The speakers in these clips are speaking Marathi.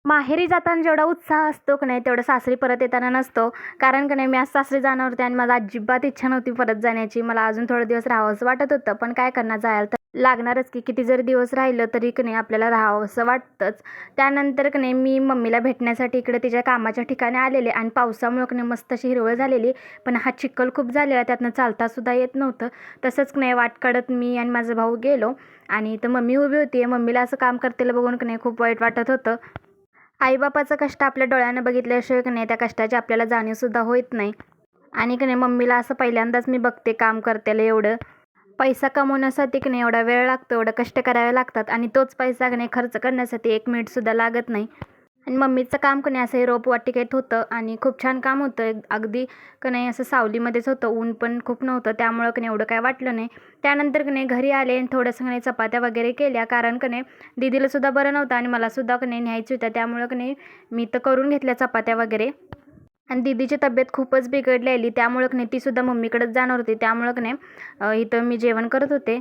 माहेरी जाताना जेवढा उत्साह असतो की नाही तेवढा सासरी परत येताना नसतो. कारण की नाही मी आज सासरी जाणार होते आणि मला अजिबात इच्छा नव्हती परत जाण्याची. मला अजून थोडे दिवस राहावंसं वाटत होतं, पण काय करणार, जायला तर लागणारच की. किती जरी दिवस राहिलं तरी की नाही आपल्याला राहावंसं वाटतंच. त्यानंतर की नाही मी मम्मीला भेटण्यासाठी इकडे तिच्या कामाच्या ठिकाणी आलेले आणि पावसामुळं की नाही मस्त अशी हिरवळ झालेली, पण हा चिखल खूप झालेला, त्यातनं चालतासुद्धा येत नव्हतं. तसंच की नाही वाट काढत मी आणि माझा भाऊ गेलो आणि इथं मम्मी उभी होती. मम्मीला असं काम करतेलं बघून की नाही खूप वाईट वाटत होतं. आई-बापाचं कष्ट आपल्या डोळ्यानं बघितल्याशिवाय की नाही त्या कष्टाची आपल्याला जाणीवसुद्धा होत नाही. आणि की नाही मम्मीला असं पहिल्यांदाच मी बघते काम करतेलं एवढं. पैसा कमवण्यासाठी की नाही एवढा वेळ लागतो, एवढं कष्ट करावे लागतात आणि तोच पैसा की नाही खर्च करण्यासाठी 1 मिनिटसुद्धा लागत नाही. आणि मम्मीचं काम की नाही असं हे रोपवाटिकेत होतं आणि खूप छान काम होतं. अगदी की नाही असं सावलीमध्येच होतं, ऊन पण खूप नव्हतं, त्यामुळं की नाही एवढं काय वाटलं नाही. त्यानंतर की नाही घरी आले आणि थोडंसं की नाही चपात्या वगैरे केल्या, कारण की नाही दीदीलासुद्धा बरं नव्हतं आणि मलासुद्धा की नाही न्यायचं होतं. त्यामुळं की नाही मी तर करून घेतल्या चपात्या वगैरे. आणि दीदीची तब्येत खूपच बिघडलेली, त्यामुळं की नाही तीसुद्धा मम्मीकडेच जाणार होती. त्यामुळं की नाही इथं मी जेवण करत होते.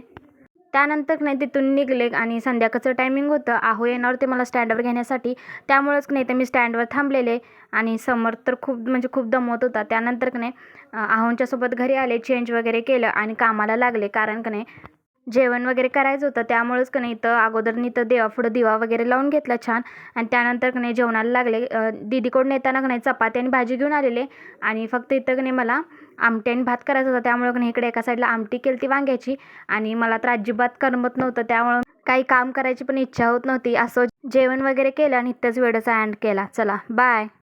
त्यानंतर नाही तिथून निघाले आणि संध्याकाळचं टायमिंग होतं. आहो येणार होते मला स्टँडवर घेण्यासाठी. त्यामुळंच नाही तर मी स्टँडवर थांबलेले आणि समोर तर खूप म्हणजे खूप दमवत होता. त्यानंतर की नाही आहोंच्या सोबत घरी आले, चेंज वगैरे केलं आणि कामाला लागले. कारण की नाही जेवण वगैरे करायचं होतं, त्यामुळेच की नाही इथं अगोदर मी इथं देवापुढं दिवा वगैरे लावून घेतला छान आणि त्यानंतर की नाही जेवणाला लागले. दीदीकडून येताना की नाही चपाती आणि भाजी घेऊन आलेले आणि फक्त इथं की नाही मला आमटी आणि भात करायचा होता. त्यामुळं की नाही इकडे एका साईडला आमटी केली वांग्याची आणि मला तर अजिबात करमत नव्हतं. त्यामुळं काही काम करायची पण इच्छा होत नव्हती. असं जेवण वगैरे केलं आणि इथंच व्हिडिओचा एंड केला. चला बाय.